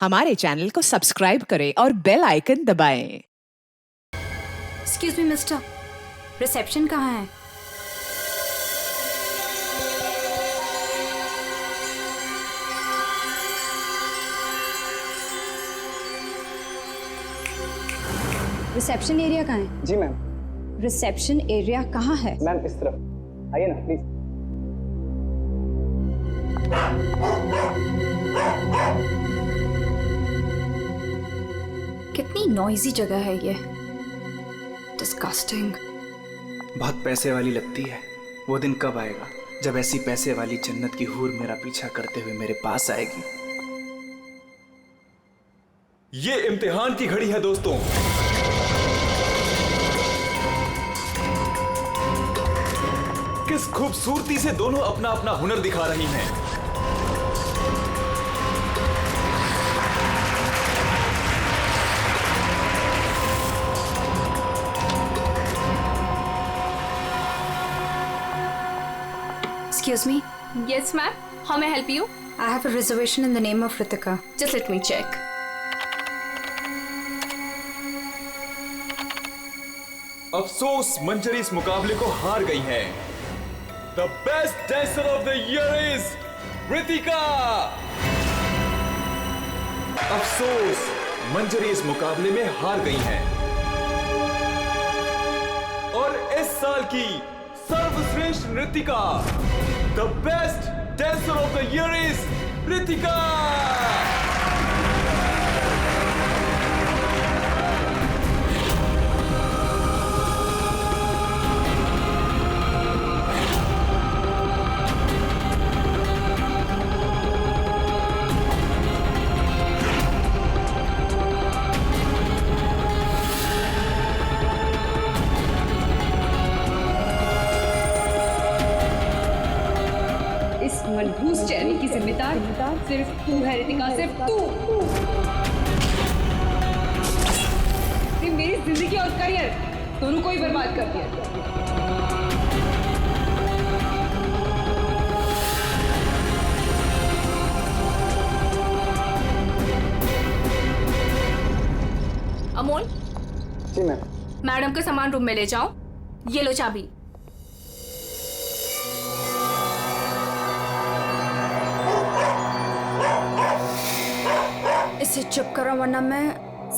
हमारे चैनल को सब्सक्राइब करें और बेल आइकन दबाएं। एक्सक्यूज मी मिस्टर, रिसेप्शन कहाँ है? रिसेप्शन एरिया कहाँ है? जी मैम। रिसेप्शन एरिया कहाँ है? मैम इस तरफ आइए ना प्लीज। कितनी नॉइजी जगह है ये, डिस्गस्टिंग। बहुत पैसे वाली लगती है। वो दिन कब आएगा जब ऐसी पैसे वाली जन्नत की हूर मेरा पीछा करते हुए मेरे पास आएगी। ये इम्तिहान की घड़ी है दोस्तों। किस खूबसूरती से दोनों अपना अपना हुनर दिखा रही हैं। Excuse me, Yes, ma'am. How may I help you? I have a reservation in the name of Ritika. Just let me check. अफसोस मंजरी इस मुकाबले को हार गई है। The best dancer of the year is Ritika. अफसोस मंजरी इस मुकाबले में हार गई हैं। और इस साल की सर्वश्रेष्ठ नृत्यिका, the best dancer of the year is Ritika. इस मनहूस चेहरे की जिम्मेदार सिर्फ तू है रितिका, सिर्फ तू। ने मेरी जिंदगी और करियर दोनों को ही बर्बाद कर दिया। अमोल, जी मैम। मैडम का सामान रूम में ले जाओ। ये लो चाबी। इसे चुप करो वरना मैं।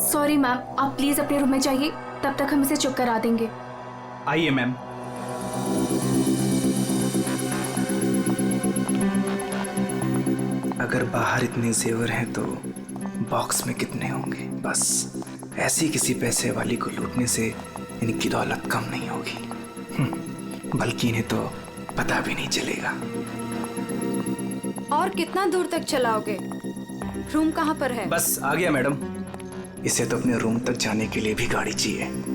सॉरी मैम, आप प्लीज अपने रूम में जाइए, तब तक हम इसे चुप करा देंगे। आइए मैम। अगर बाहर इतने जेवर हैं तो बॉक्स में कितने होंगे। बस ऐसी किसी पैसे वाली को लूटने से इनकी दौलत कम नहीं होगी, बल्कि इन्हें तो पता भी नहीं चलेगा। और कितना दूर तक चलाओगे? रूम कहाँ पर है? बस आ गया मैडम। इसे तो अपने रूम तक जाने के लिए भी गाड़ी चाहिए।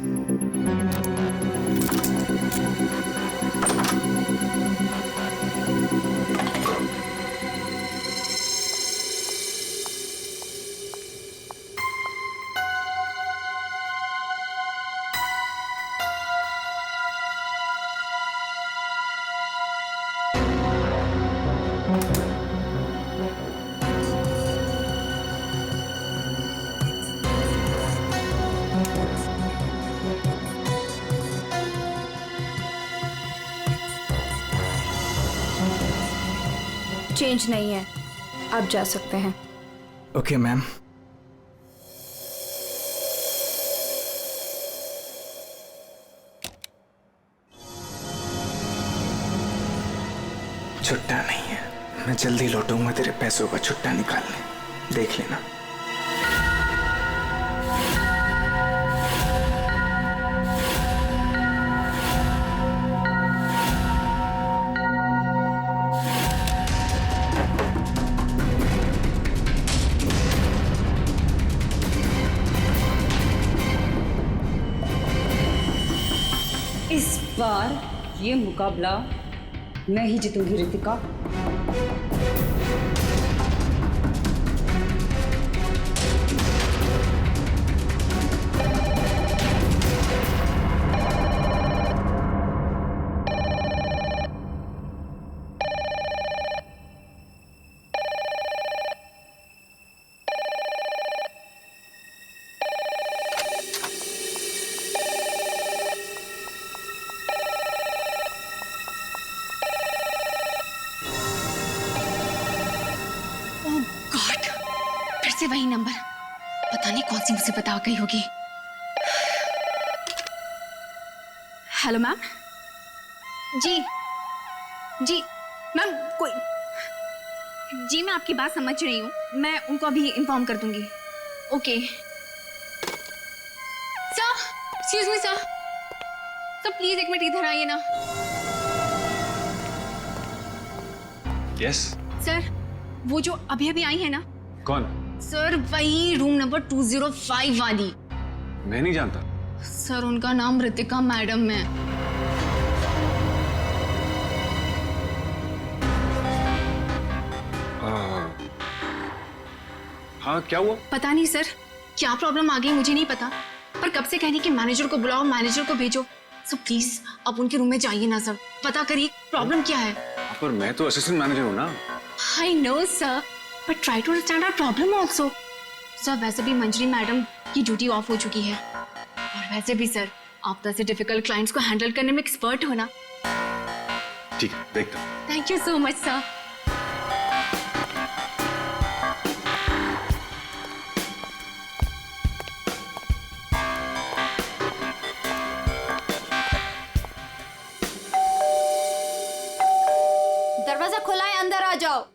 चेंज नहीं है, आप जा सकते हैं। Okay ma'am. छुट्टा नहीं है, मैं जल्दी लौटूंगा तेरे पैसों का छुट्टा निकालने, देख लेना। इस बार ये मुकाबला मैं ही जीतूंगी रितिका। से वही नंबर। पता नहीं कौन सी मुसीबत आ गई होगी। Hello ma'am. जी जी मैम, कोई जी, मैं आपकी बात समझ रही हूँ, मैं उनको अभी इन्फॉर्म कर दूंगी। Okay sir, excuse me sir, sir please एक मिनट इधर आइए ना। यस। सर वो जो अभी अभी आई है ना। कौन? सर वही रूम नंबर 205 वाली। मैं नहीं जानता। सर उनका नाम रितिका मैडम है। हाँ, क्या हुआ? पता नहीं सर, क्या प्रॉब्लम आ गई मुझे नहीं पता, पर कब से कहनी कि मैनेजर को बुलाओ, मैनेजर को भेजो। सो प्लीज आप उनके रूम में जाइए ना सर, पता करिए प्रॉब्लम क्या है। पर मैं तो असिस्टेंट मैनेजर हूँ ना। I know sir, but try to understand our problem also. Sir वैसे भी मंजरी मैडम की ड्यूटी ऑफ हो चुकी है, और वैसे भी सर आप तो ऐसे डिफिकल्ट क्लाइंट्स को हैंडल करने में एक्सपर्ट हो ना। ठीक है, देखता हूँ। Thank you so much sir. दरवाजा खुला है, अंदर आ जाओ।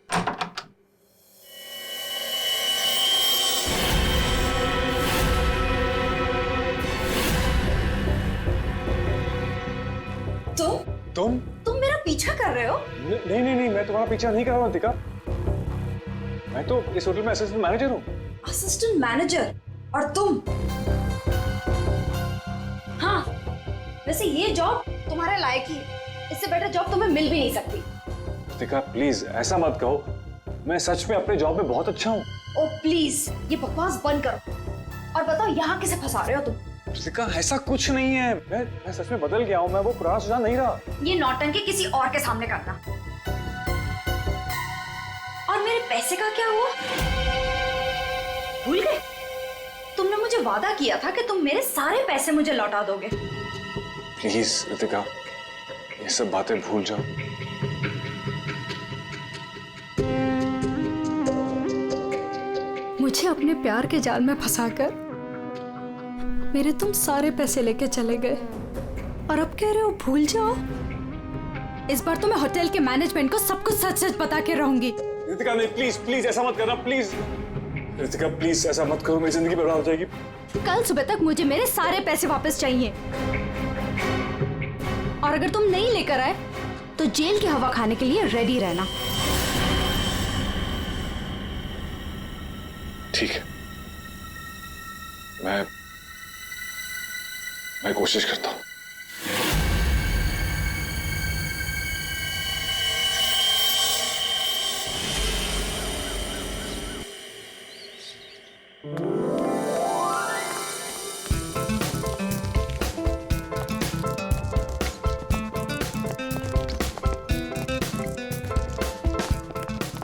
तुम मेरा पीछा कर रहे हो? नहीं, मैं तुम्हारा पीछा नहीं कर रहा हूँ रितिका। मैं तो इस होटल में असिस्टेंट मैनेजर हूँ। Assistant manager? और तुम? हाँ, वैसे ये जॉब तुम्हारे लायक ही है, इससे बेटर जॉब तुम्हें मिल भी नहीं सकती। रितिका प्लीज ऐसा मत कहो, मैं सच में अपने जॉब में बहुत अच्छा हूँ। ओ प्लीज ये बकवास बंद करो और बताओ यहाँ किसे फंसा रहे हो तुम? रितिका ऐसा कुछ नहीं है, मैं सच में बदल गया हूँ, मैं वो पुराना सुजान नहीं रहा। ये नौटंकी किसी और के सामने करना। और मेरे पैसे का क्या हुआ? भूल गए? तुमने मुझे वादा किया था कि तुम मेरे सारे पैसे मुझे लौटा दोगे। प्लीज रितिका ये सब बातें भूल जाओ। मुझे अपने प्यार के जाल में फंसाकर मेरे तुम सारे पैसे लेके चले गए, और अब कह रहे हो भूल जाओ। इस बार तो मैं होटल के मैनेजमेंट को सब कुछ सच सच बता के रहूंगी। रितिका नहीं, प्लीज ऐसा मत करना, प्लीज रितिका प्लीज ऐसा मत करो, मेरी जिंदगी बर्बाद हो जाएगी। कल सुबह तक मुझे मेरे सारे पैसे वापस चाहिए, और अगर तुम नहीं लेकर आए तो जेल की हवा खाने के लिए रेडी रहना। ठीक है, मैं कोशिश करता हूँ।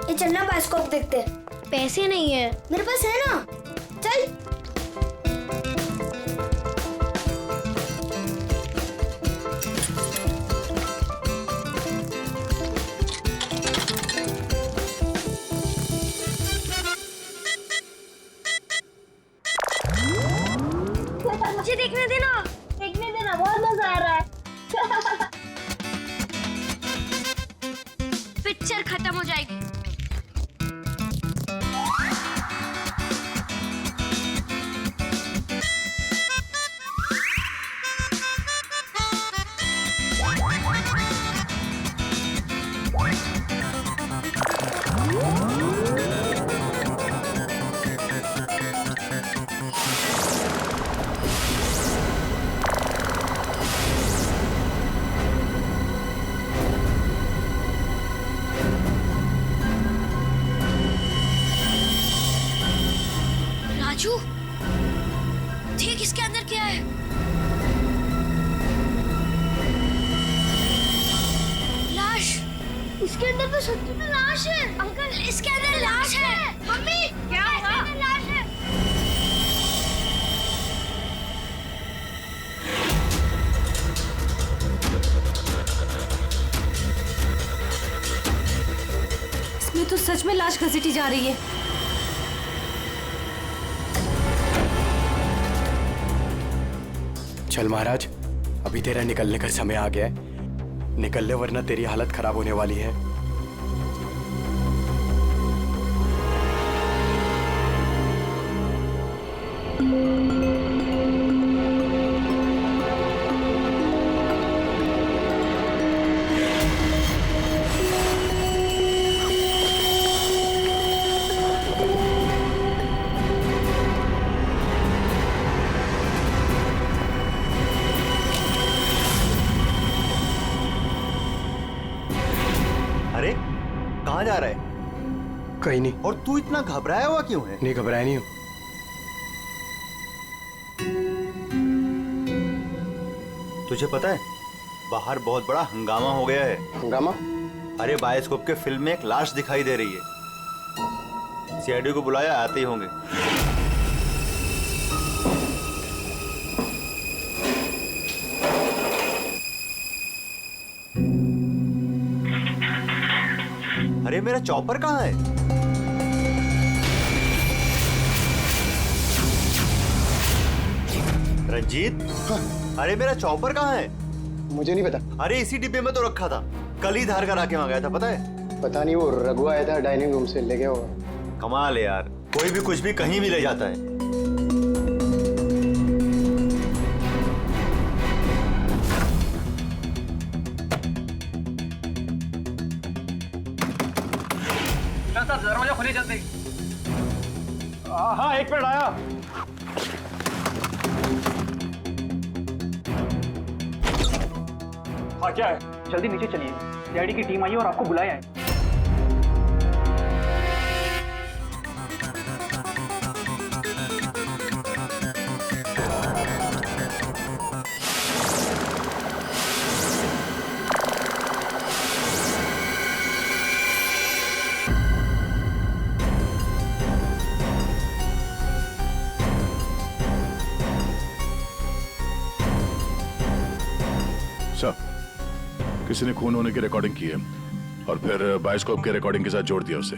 ये चलना बायोस्कोप देखते। पैसे नहीं है मेरे पास, है ना? चल। मुझे देखने देना, बहुत मजा आ रहा है। पिक्चर खत्म हो जाएगी। राजू, देख इसके अंदर क्या है। लाश। इसके अंदर तो सच्ची में लाश है। अंकल इसके अंदर लाश है। मम्मी क्या हुआ? लाश है। इसमें तो सच में लाश घसीटी जा रही है। चल महाराज, अभी तेरा निकलने का समय आ गया है। निकल ले वरना तेरी हालत खराब होने वाली है। अरे कहाँ जा रहा है? कहीं नहीं। और तू इतना घबराया हुआ क्यों है? नहीं, घबराया नहीं हूँ। तुझे पता है बाहर बहुत बड़ा हंगामा हो गया है। हंगामा? अरे बायोस्कोप के फिल्म में एक लाश दिखाई दे रही है। सीआईडी को बुलाया, आते ही होंगे। अरे मेरा चॉपर कहाँ है? रंजीत, अरे मेरा चॉपर कहाँ है? मुझे नहीं पता। अरे इसी डिब्बे में तो रखा था, कल ही धार करा के मंगाया था, पता है? पता नहीं, वो रघु आया था डाइनिंग रूम से, ले गया होगा। कमाल है यार, कोई भी कुछ भी कहीं भी ले जाता है। दरवाजा खोलिए जल्दी। हाँ, एक मिनट आया। हाँ, क्या है? जल्दी नीचे चलिए, सीआईडी की टीम आई है और आपको बुलाया है। किसी ने खून होने की रिकॉर्डिंग की है और फिर बायोस्कोप के रिकॉर्डिंग के साथ जोड़ दिया उसे।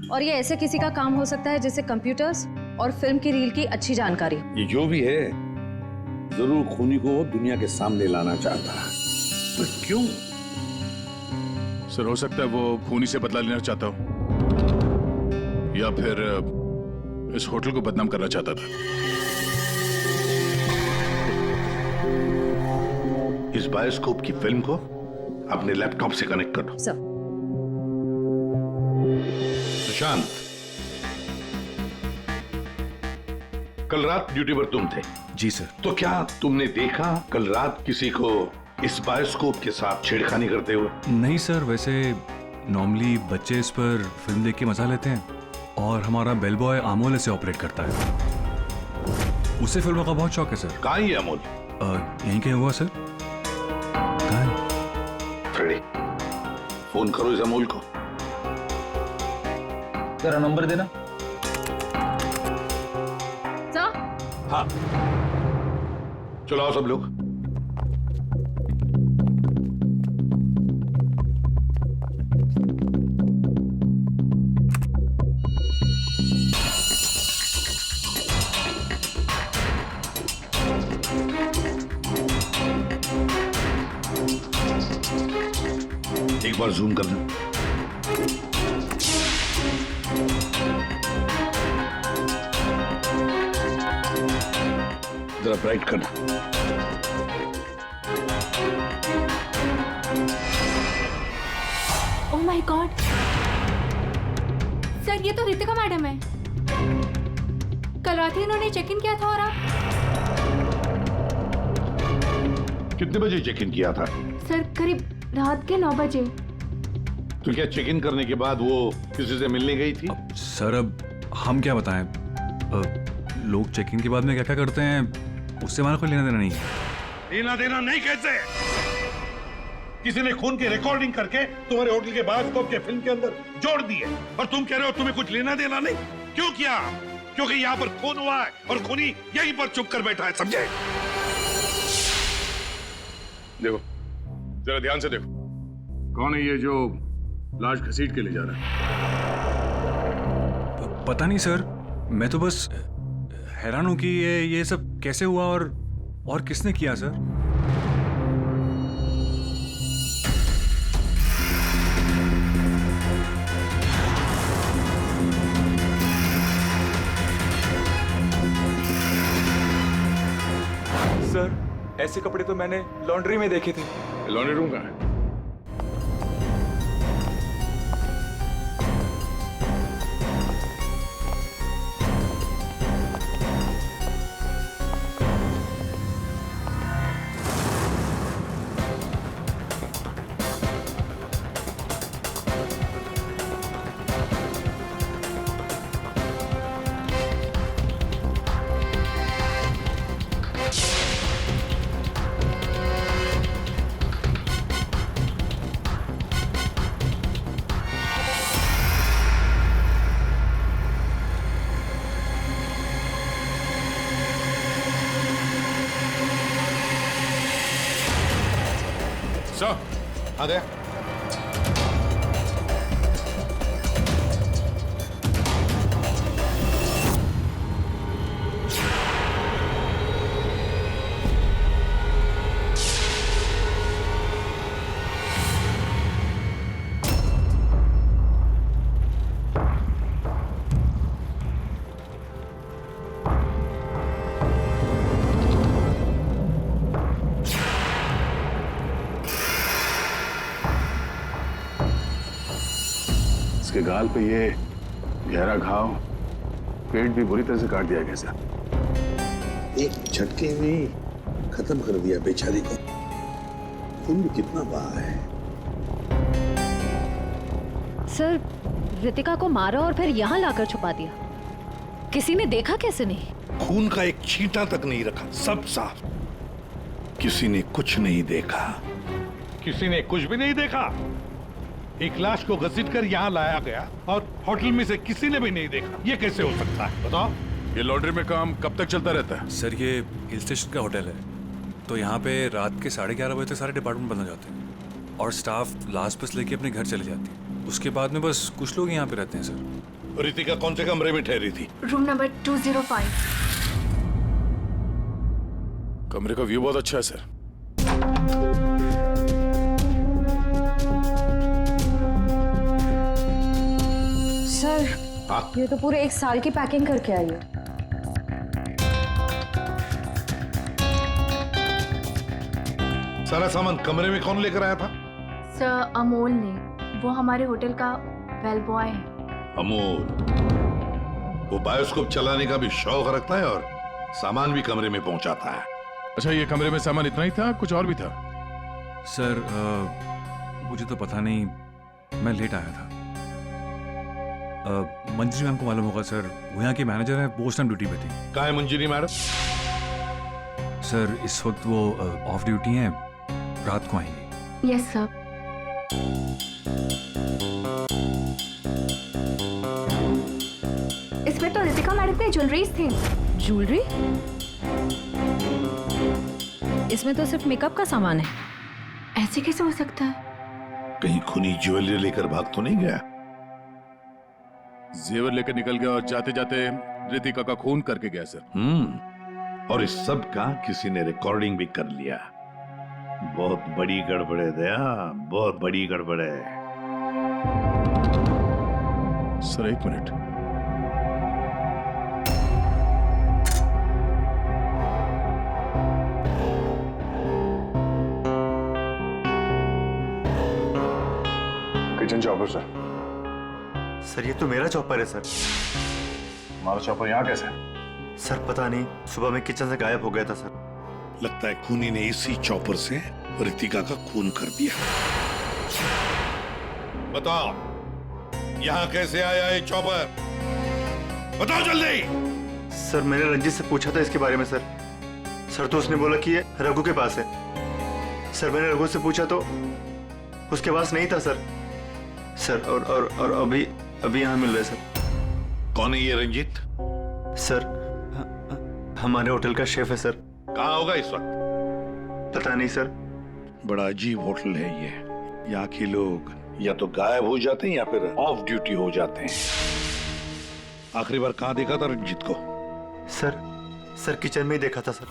और ये ऐसे किसी का काम हो सकता है जिसे कंप्यूटर्स और फिल्म की रील की अच्छी जानकारी। ये जो भी है जरूर खूनी को दुनिया के सामने लाना चाहता है। पर क्यों? सर, हो सकता है वो खूनी से बदला लेना चाहता हो या फिर इस होटल को बदनाम करना चाहता था। इस बायोस्कोप की फिल्म को अपने लैपटॉप से कनेक्ट कर दो। सुशांत, कल रात ड्यूटी पर तुम थे? जी सर। तो क्या तुमने देखा कल रात किसी को इस बायोस्कोप के साथ छेड़खानी करते हुए? नहीं सर, वैसे नॉर्मली बच्चे इस पर फिल्म देख के मजा लेते हैं और हमारा बेल बॉय अमोल इसे ऑपरेट करता है। उसे फिल्मों का बहुत शौक है सर। कहाँ है अमोल? यहीं कहीं हुआ सर। फ्रेडी, फोन करो इस अमोल को। जरा नंबर देना। सर? हाँ, चलो आओ सब लोग। एक बार जूम कर दो। जरा ब्राइट करना। ओह माय गॉड सर, ये तो रितिका मैडम है। कल रात ही इन्होंने चेक इन किया था। और आप? कितने बजे चेक इन किया था? सर करीब रात के 9 बजे। तो क्या चेक इन करने के बाद वो किसी से मिलने गई थी? सर अब हम क्या बताएं, लोग चेक इन के बाद में क्या क्या करते हैं उससे हमारा कोई लेना देना नहीं। लेना देना नहीं कैसे? किसी ने खून की रिकॉर्डिंग करके तुम्हारे होटल के बायोस्कोप के फिल्म के अंदर जोड़ दी है और तुम कह रहे हो तुम्हें कुछ लेना देना नहीं। क्यों किया? क्योंकि यहाँ पर खून हुआ है और खूनी यहीं पर चुप कर बैठा है, समझे? देखो, जरा ध्यान से देखो, कौन है ये जो लाश घसीट के ले जा रहा है? पता नहीं सर, मैं तो बस हैरान हूँ कि ये सब कैसे हुआ और किसने किया सर? सर, ऐसे कपड़े तो मैंने लॉन्ड्री में देखे थे। लॉन्ड्री रूम कहाँ है? आ गया। इसके गाल पे ये गहरा घाव, पेट भी बुरी तरह से काट दिया गया सर। एक झटके में खत्म कर दिया बेचारी को। खून भी कितना बहा है। सर, रितिका को मारा और फिर यहाँ लाकर छुपा दिया। किसी ने देखा कैसे नहीं? खून का एक छींटा तक नहीं रखा, सब साफ। किसी ने कुछ नहीं देखा। किसी ने कुछ भी नहीं देखा। एक लाश को घसीटकर यहाँ लाया गया और होटल में से किसी ने भी नहीं देखा। ये कैसे हो सकता है बताओ? ये लॉन्ड्री में काम कब तक चलता रहता है? सर, ये हिल स्टेशन का होटल है, तो यहाँ पे रात के 11:30 बजे तक सारे डिपार्टमेंट बंद हो जाते हैं और स्टाफ लास्ट बस लेके अपने घर चले जाती है। उसके बाद में बस कुछ लोग यहाँ पे रहते हैं सर। रितिका कौन से कमरे में ठहरी थी? Room number 205। कमरे का व्यू बहुत अच्छा है सर। सर, ये तो पूरे 1 साल की पैकिंग करके आई है। सारा सामान कमरे में कौन लेकर आया था? सर, अमोल ने। वो हमारे होटल का बेल बॉय है। अमोल, वो बायोस्कोप चलाने का भी शौक रखता है और सामान भी कमरे में पहुंचाता है। अच्छा, ये कमरे में सामान इतना ही था, कुछ और भी था? सर, मुझे तो पता नहीं, मैं लेट आया था। मंजरी मैम को मालूम होगा सर, वो यहाँ की मैनेजर है, पोस्ट टाइम ड्यूटी पे थी। कहाँ है मंजरी मैडम? सर, इस वक्त वो ऑफ ड्यूटी हैं, रात को आएंगी। Yes sir. इसमें तो रितिका मैडम के ज्वेलरीज थे। ज्वेलरी? इसमें तो सिर्फ मेकअप का सामान है। ऐसे कैसे हो सकता है? कहीं खूनी ज्वेलरी लेकर भाग तो नहीं गया? जेवर लेकर निकल गया और जाते जाते रितिका का खून करके गया सर। और इस सब का किसी ने रिकॉर्डिंग भी कर लिया। बहुत बड़ी गड़बड़ है दया, बहुत बड़ी गड़बड़ है। Sir, 1 minute. Kitchen chopper sir. Sir, ये तो मेरा चॉपर है सर। हमारा चॉपर यहाँ कैसे? सर, पता नहीं, सुबह में किचन से गायब हो गया था सर। लगता है खूनी ने इसी चॉपर से रितिका का खून कर दिया। बताओ, यहाँ कैसे आया ये चॉपर? बताओ जल्दी। सर, मैंने रंजीत से पूछा था इसके बारे में सर। सर, तो उसने बोला कि ये रघु के पास है। सर, मैंने रघु से पूछा तो उसके पास नहीं था सर। सर, और अभी यहाँ मिल रहे सर। कौन है ये रंजीत? सर, हमारे होटल का शेफ है सर। कहाँ होगा इस वक्त? पता नहीं सर। बड़ा अजीब होटल है ये। यहाँ के लोग या तो गायब हो जाते हैं या फिर ऑफ ड्यूटी हो जाते हैं। आखिरी बार कहाँ देखा था रंजीत को? सर किचन में ही देखा था सर।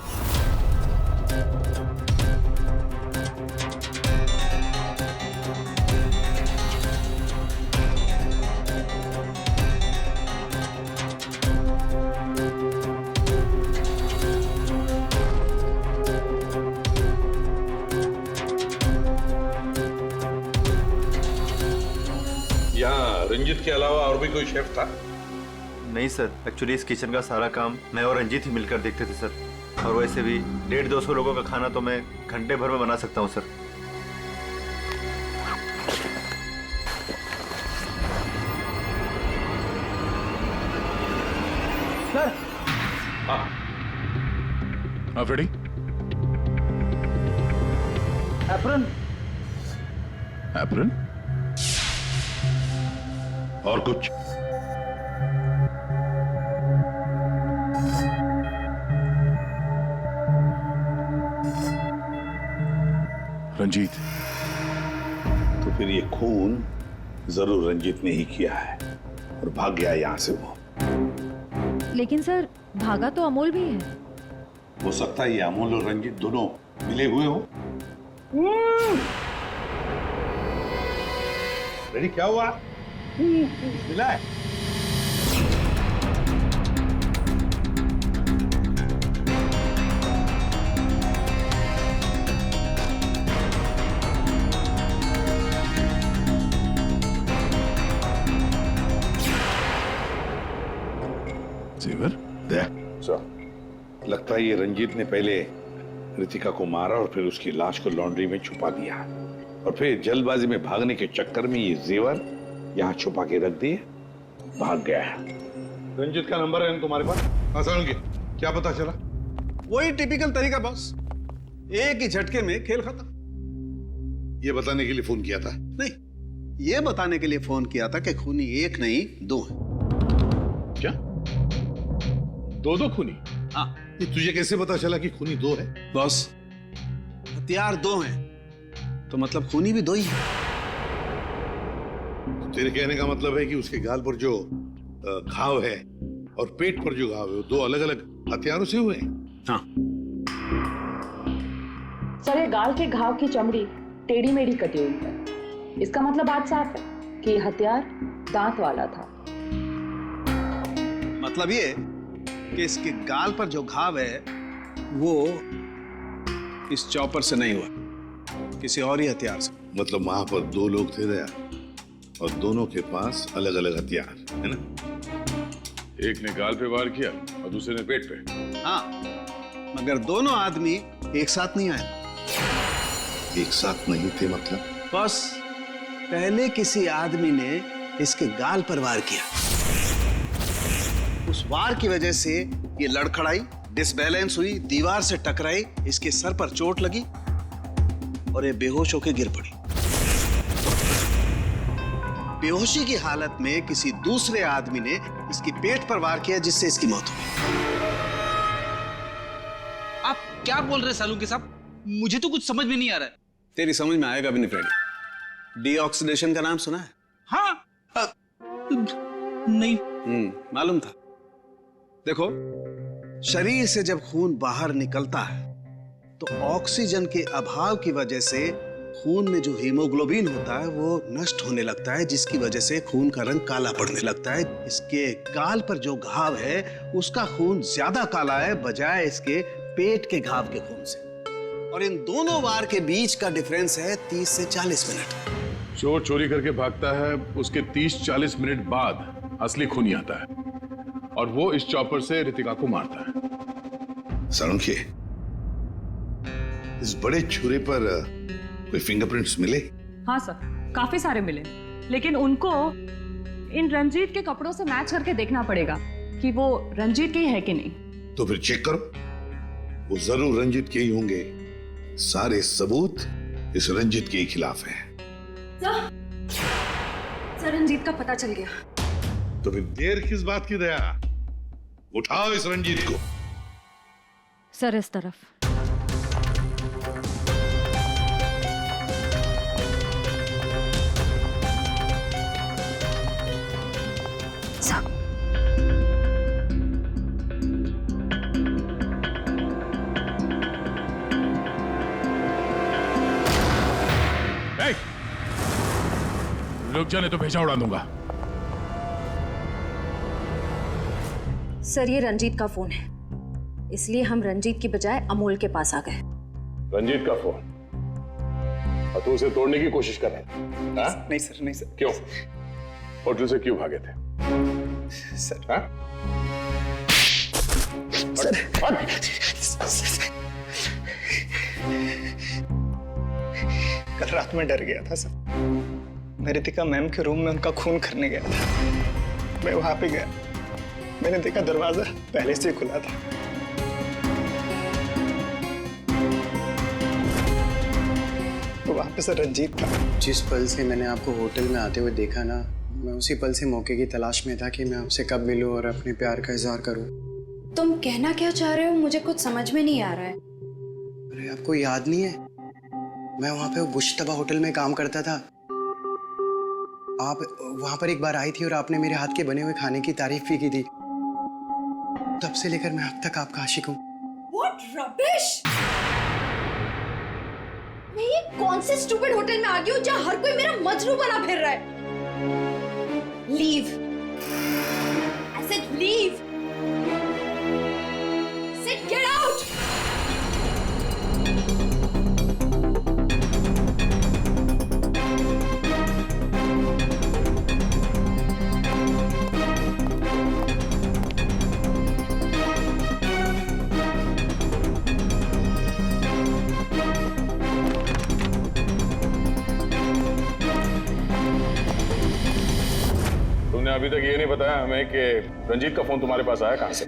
यहाँ रंजीत के अलावा और भी कोई शेफ था? नहीं सर, एक्चुअली इस किचन का सारा काम मैं और रंजीत ही मिलकर देखते थे सर। और वैसे भी 150-200 लोगों का खाना तो मैं घंटे भर में बना सकता हूँ सर। सर। हाँ फ्रेडी। एप्रन। एप्रन? और कुछ? रंजीत। तो फिर ये खून जरूर रंजीत ने ही किया है और भाग गया यहाँ से वो। लेकिन सर भागा तो अमोल भी है। हो सकता है ये अमोल और रंजीत दोनों मिले हुए हो। रेडी, क्या हुआ? मिला है? जेवर? लगता है ये रंजीत ने पहले रितिका को मारा और फिर उसकी लाश को लॉन्ड्री में छुपा दिया और फिर जल्दबाजी में भागने के चक्कर में ये जेवर यहाँ छुपा के रख दिए, भाग गया है। रंजीत का नंबर है तुम्हारे पास? आसान के क्या पता चला? वही टिपिकल तरीका बॉस, एक ही झटके में खेल खत्म। ये बताने के लिए फोन किया था? नहीं, ये बताने के लिए फोन किया था कि खूनी एक नहीं दो है। क्या? दो खूनी? हाँ। ये तुझे कैसे पता चला कि खूनी दो है? बॉस, हथियार दो हैं तो मतलब खूनी भी दो ही है। तेरे कहने का मतलब है कि उसके गाल पर जो घाव है और पेट पर जो घाव है वो दो अलग अलग हथियारों से हुए हैं? हाँ। सर, ये गाल के घाव की चमड़ी टेढ़ी मेढ़ी कटी हुई है। इसका मतलब बात साफ है कि हथियार दांत वाला था। मतलब ये कि इसके गाल पर जो घाव है वो इस चॉपर से नहीं हुआ, किसी और ही हथियार से। मतलब वहां पर दो लोग थे दया और दोनों के पास अलग अलग हथियार है ना? एक ने गाल पे वार किया और दूसरे ने पेट पे। हाँ, मगर दोनों आदमी एक साथ नहीं आए। एक साथ नहीं थे मतलब? बस पहले किसी आदमी ने इसके गाल पर वार किया, उस वार की वजह से ये लड़खड़ाई, डिसबैलेंस हुई, दीवार से टकराई, इसके सर पर चोट लगी और ये बेहोश होकर गिर पड़ी। बेहोशी की हालत में किसी दूसरे आदमी ने इसके पेट पर वार किया जिससे इसकी मौत हो गई। आप क्या बोल रहे सालू के साहब? मुझे तो कुछ समझ में नहीं आ रहा है। तेरी समझ में आएगा भी नहीं फ्रेडी। डीऑक्सीडेशन का नाम सुना है? हाँ। नहीं। मालूम था। देखो, शरीर से जब खून बाहर निकलता है तो ऑक्सीजन के अभाव की वजह से खून में जो हीमोग्लोबिन होता है वो नष्ट होने लगता है, जिसकी वजह से खून का रंग काला पड़ने लगता है। इसके गाल पर जो घाव है उसका खून ज्यादा काला है बजाय इसके पेट के घाव के खून से। और इन दोनों वार के बीच का डिफरेंस है 30 से 40 मिनट। चोर चोरी करके भागता है, उसके 30-40 मिनट बाद असली खूनी आता है और वो इस चॉपर से रितिका को मारता है। सालुंखे, इस बड़े छुरे पर कोई फिंगरप्रिंट्स मिले? हाँ सर, काफी सारे मिले, लेकिन उनको इन रंजीत के कपड़ों से मैच करके देखना पड़ेगा कि वो रंजीत के ही है कि नहीं। तो फिर चेक करो, वो जरूर रंजीत के ही होंगे। सारे सबूत इस रंजीत के ही खिलाफ हैं। सर, रंजीत का पता चल गया। तो फिर देर किस बात की दया? उठाओ इस रंजीत को। सर, इस तरफ। रुक जा, नहीं तो भेजा उड़ा दूंगा। सर ये रंजीत का फोन है, इसलिए हम रंजीत की बजाय अमोल के पास आ गए। रंजीत का फोन? और तू उसे तोड़ने की कोशिश कर रहा है? नहीं सर, नहीं सर। क्यों? होटल से क्यों भागे थे? सर हाँ? कल रात में डर गया था सर। मैं रितिका मैम के रूम में उनका खून करने गया था। मैं वहां पे गया, मैंने देखा दरवाजा पहले से खुला था। तो वहां पे सर रंजीत था। जिस पल से मैंने आपको होटल में आते हुए देखा ना, मैं उसी पल से मौके की तलाश में था कि मैं आपसे कब मिलूं और अपने प्यार का इजहार करूं। तुम कहना क्या चाह रहे हो मुझे कुछ समझ में नहीं आ रहा है। अरे आपको याद नहीं है, मैं वहां पे वो बुश्तबा होटल में काम करता था। आप वहां पर एक बार आई थी और आपने मेरे हाथ के बने हुए खाने की तारीफ भी की थी। तब से लेकर मैं अब तक आपका आशिक हूँ। What rubbish! मैं ये कौन से स्टूपिड होटल में आ गई हूँ जहाँ हर कोई मेरा मजनू बना फिर रहा है। Leave. I said leave. Said get out. तुमने अभी तक ये नहीं बताया हमें कि रंजीत का फोन तुम्हारे पास आया कहां से?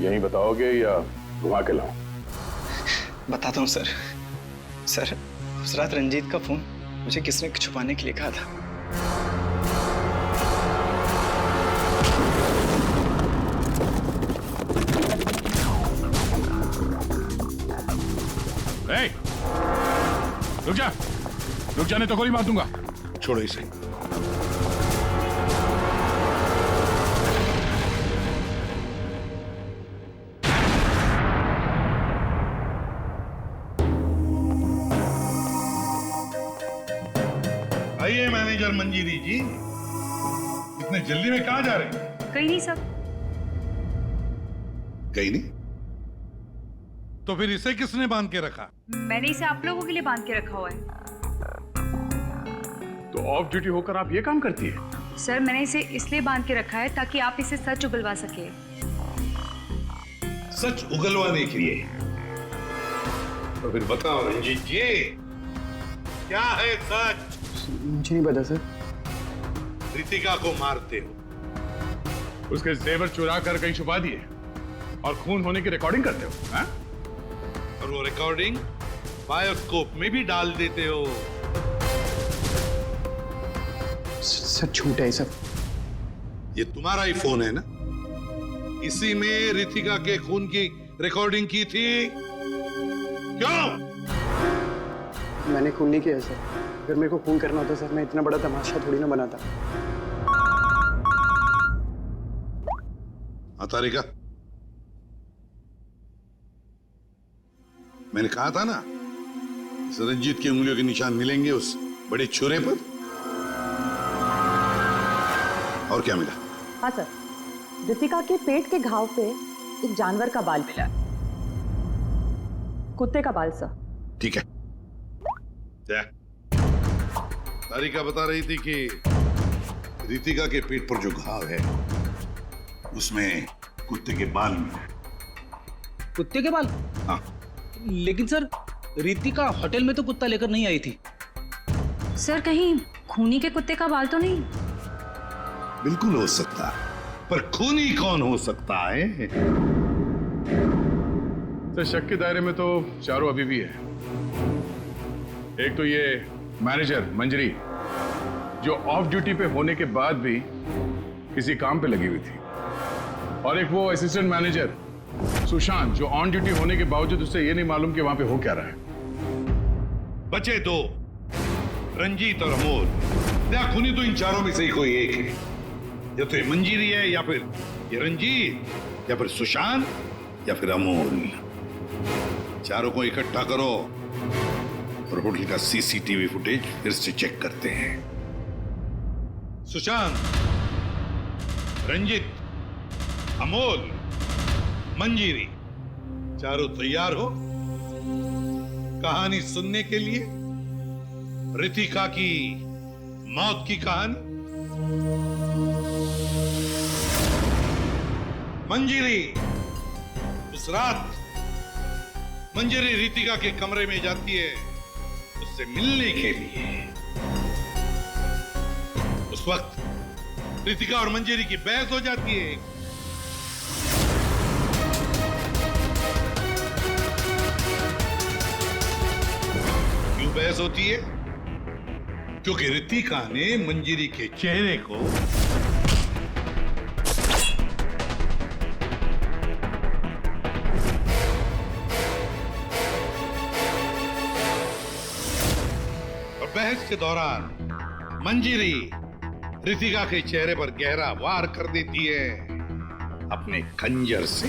यही बताओगे या घुमा के लाऊं? बताता हूँ सर। सर उस रात रंजीत का फोन मुझे किसने छुपाने के लिए कहा था। रुक जा, रुक जाने तो गोली मार दूंगा। छोड़ो इसे। आइए मैनेजर मंजीरी जी, इतने जल्दी में कहां जा रहे हैं? कहीं नहीं सर। कहीं नहीं? तो फिर इसे किसने बांध के रखा? मैंने इसे आप लोगों के लिए बांध के रखा हुआ है। तो ऑफ ड्यूटी होकर आप ये काम करती है? सर मैंने इसे इसलिए बांध के रखा है ताकि आप इसे सच उगलवा सके। सच उगलवाने के लिए? तो फिर बताओ रंजीत जी, क्या है सच? मुझे नहीं पता सर। रितिका को मारते हो, उसके जेवर चुरा कर कहीं छुपा दिए और खून होने की रिकॉर्डिंग करते हो, हाँ? और वो रिकॉर्डिंग बायोस्कोप में भी डाल देते हो। सच झूठ है सब। ये तुम्हारा ही फोन है ना? इसी में रितिका के खून की रिकॉर्डिंग की थी। क्यों? मैंने खून नहीं किया सर। अगर मेरे को खून करना होता सर, मैं इतना बड़ा तमाशा थोड़ी ना बनाता। हाँ तारिका, मैंने कहा था ना, इस रंजीत की उंगलियों के निशान मिलेंगे उस बड़े छुरे पर। और क्या मिला? हाँ सर, रितिका के पेट के घाव पे एक जानवर का बाल मिला, कुत्ते का बाल सर। ठीक है। क्या तारिका बता रही थी कि रितिका के पेट पर जो घाव है उसमें कुत्ते के बाल मिले। कुत्ते के बाल? हाँ। लेकिन सर रितिका होटल में तो कुत्ता लेकर नहीं आई थी। सर कहीं खूनी के कुत्ते का बाल तो नहीं? बिल्कुल हो सकता है, पर खूनी कौन हो सकता है? तो शक के दायरे में तो चारों अभी भी है। एक तो ये मैनेजर मंजरी, जो ऑफ ड्यूटी पे होने के बाद भी किसी काम पे लगी हुई थी, और एक वो असिस्टेंट मैनेजर सुशांत, जो ऑन ड्यूटी होने के बावजूद उसे ये नहीं मालूम कि वहां पे हो क्या रहा है। बचे दो, रंजीत और अमोल। या खूनी तो इन चारों में से ही कोई एक है। या तो ये मंजीरी है, या फिर ये रंजीत, या फिर सुशांत, या फिर अमोल। चारों को इकट्ठा करो, और होटल का सीसीटीवी फुटेज फिर से चेक करते हैं। सुशांत, रंजित, अमोल, मंजीरी, चारों तैयार हो कहानी सुनने के लिए? रितिका की मौत की कहानी। मंजीरी, उस रात मंजीरी रितिका के कमरे में जाती है उससे मिलने के लिए। उस वक्त रितिका और मंजीरी की बहस हो जाती है। क्यों बहस होती है? क्योंकि रितिका ने मंजीरी के चेहरे को बहस के दौरान मंजीरी रितिका के चेहरे पर गहरा वार कर देती है अपने खंजर से।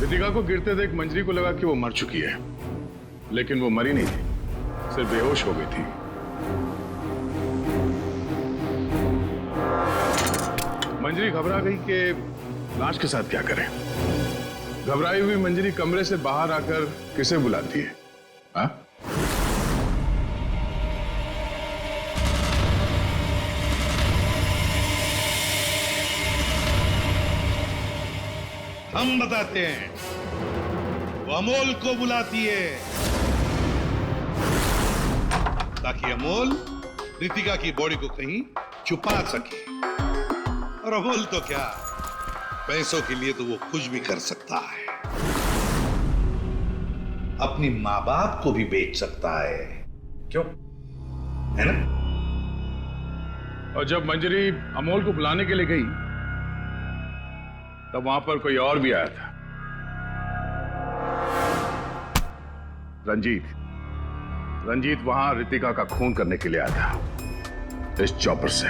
रितिका को गिरते देख मंजरी को लगा कि वो मर चुकी है, लेकिन वो मरी नहीं थी, सिर्फ बेहोश हो गई थी। मंजरी घबरा गई कि लाश के साथ क्या करें। घबराई हुई मंजरी कमरे से बाहर आकर किसे बुलाती है? हाँ? हम बताते हैं। वो अमोल को बुलाती है ताकि अमोल रितिका की बॉडी को कहीं छुपा सके। और अमोल तो क्या, पैसों के लिए तो वो कुछ भी कर सकता है। अपनी माँ बाप को भी बेच सकता है, क्यों? है ना? और जब मंजरी अमोल को बुलाने के लिए गई तब वहां पर कोई और भी आया था। रंजीत वहां रितिका का खून करने के लिए आया था इस चॉपर से।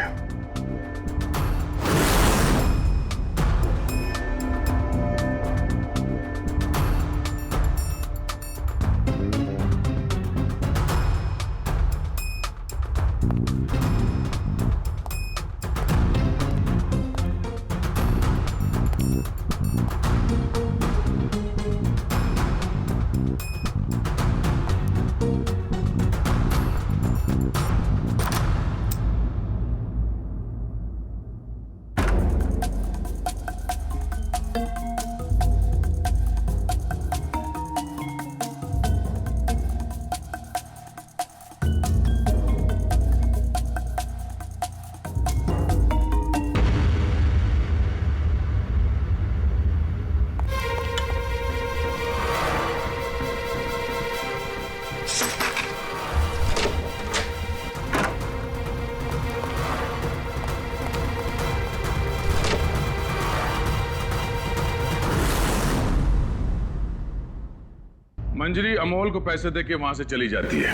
मंजरी अमोल को पैसे देके वहां से चली जाती है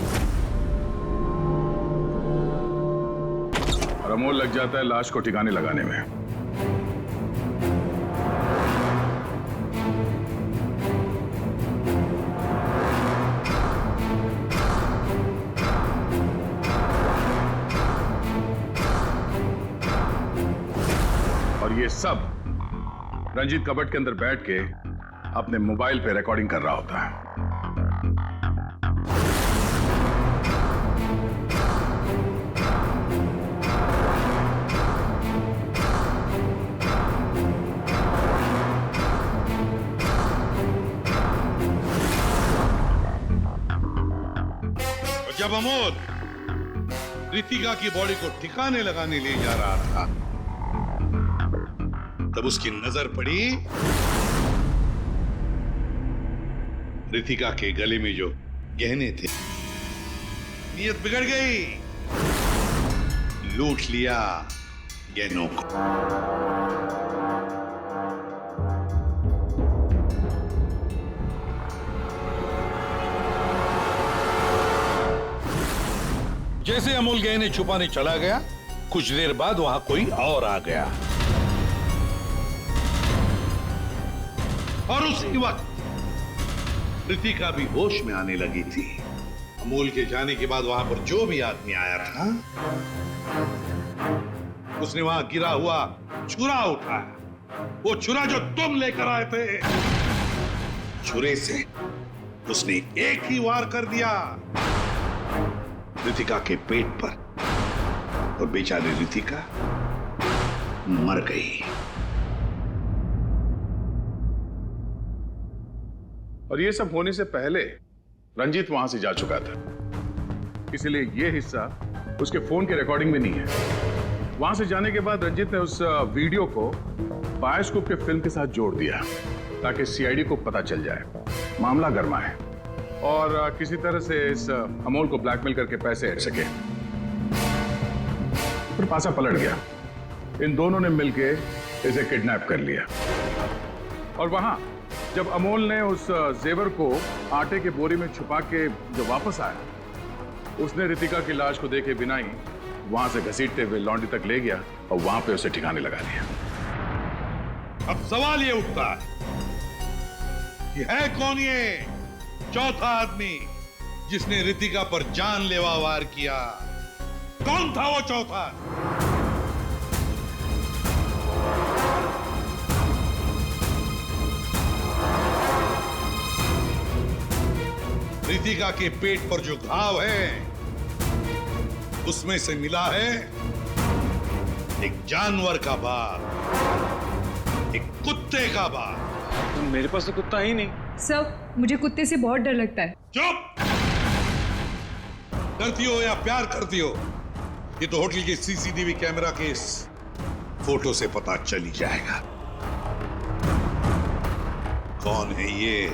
और अमोल लग जाता है लाश को ठिकाने लगाने में। और ये सब रंजीत कबट के अंदर बैठ के अपने मोबाइल पे रिकॉर्डिंग कर रहा होता है। जब अमोल रितिका की बॉडी को ठिकाने लगाने ले जा रहा था तब उसकी नजर पड़ी रितिका के गले में जो गहने थे। नीयत बिगड़ गई, लूट लिया गहनों को। जैसे अमूल गहने छुपाने चला गया, कुछ देर बाद वहां कोई और आ गया और उसी वक्त रितिका भी होश में आने लगी थी। अमूल के जाने के बाद वहां पर जो भी आदमी आया था, उसने वहां गिरा हुआ छुरा उठाया। वो छुरा जो तुम लेकर आए थे, छुरे से उसने एक ही वार कर दिया रितिका के पेट पर, और बेचारी रितिका मर गई। और ये सब होने से पहले रंजीत वहां से जा चुका था, इसलिए ये हिस्सा उसके फोन के रिकॉर्डिंग में नहीं है। वहां से जाने के बाद रंजीत ने उस वीडियो को बायोस्कोप के फिल्म के साथ जोड़ दिया ताकि सीआईडी को पता चल जाए, मामला गर्मा है और किसी तरह से इस अमोल को ब्लैकमेल करके पैसे हट सके। फिर पासा पलट गया, इन दोनों ने मिलके इसे किडनैप कर लिया। और वहां जब अमोल ने उस जेवर को आटे के बोरी में छुपा के जब वापस आया, उसने रितिका की लाश को देखे बिना ही वहां से घसीटते हुए लॉन्ड्री तक ले गया और वहां पे उसे ठिकाने लगा दिया। अब सवाल ये उठता है कि है कौन ये चौथा आदमी जिसने रितिका पर जानलेवा वार किया? कौन था वो चौथा? रितिका के पेट पर जो घाव है, उसमें से मिला है एक जानवर का बाल, एक कुत्ते का बाल। मेरे पास तो कुत्ता ही नहीं। सर, मुझे कुत्ते से बहुत डर लगता है। चुप! डरती हो या प्यार करती हो, ये तो होटल के सीसीटीवी कैमरा के इस फोटो से पता चल ही जाएगा। कौन है ये?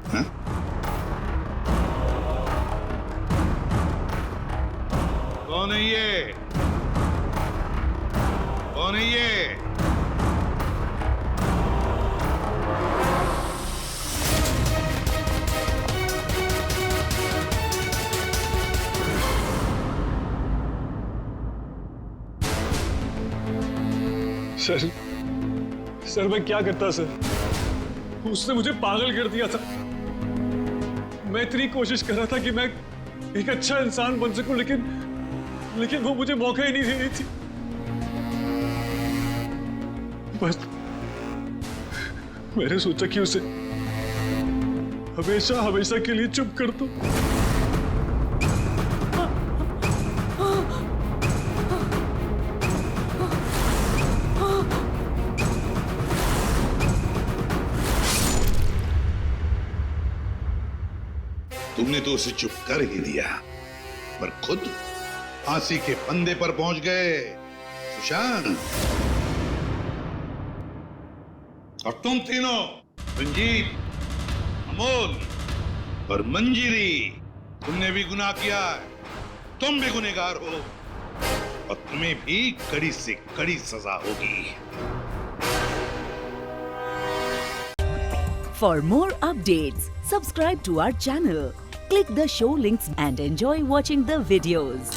हा? कौन है ये? कौन है ये? सर मैं क्या करता सर? उसने मुझे पागल कर दिया था। मैं इतनी कोशिश कर रहा था कि मैं एक अच्छा इंसान बन सकूं, लेकिन वो मुझे मौका ही नहीं दे रही थी। बस मैंने सोचा कि उसे हमेशा हमेशा के लिए चुप कर दो। तुमने तो उसे चुप कर ही दिया, पर खुद फांसी के फंदे पर पहुंच गए सुशांत। और तुम तीनों, रंजीत, अमोल और मंजिरी, तुमने भी गुनाह किया है। तुम भी गुनहगार हो और तुम्हें भी कड़ी से कड़ी सजा होगी। For more updates, subscribe to our channel, click the show links and enjoy watching the videos.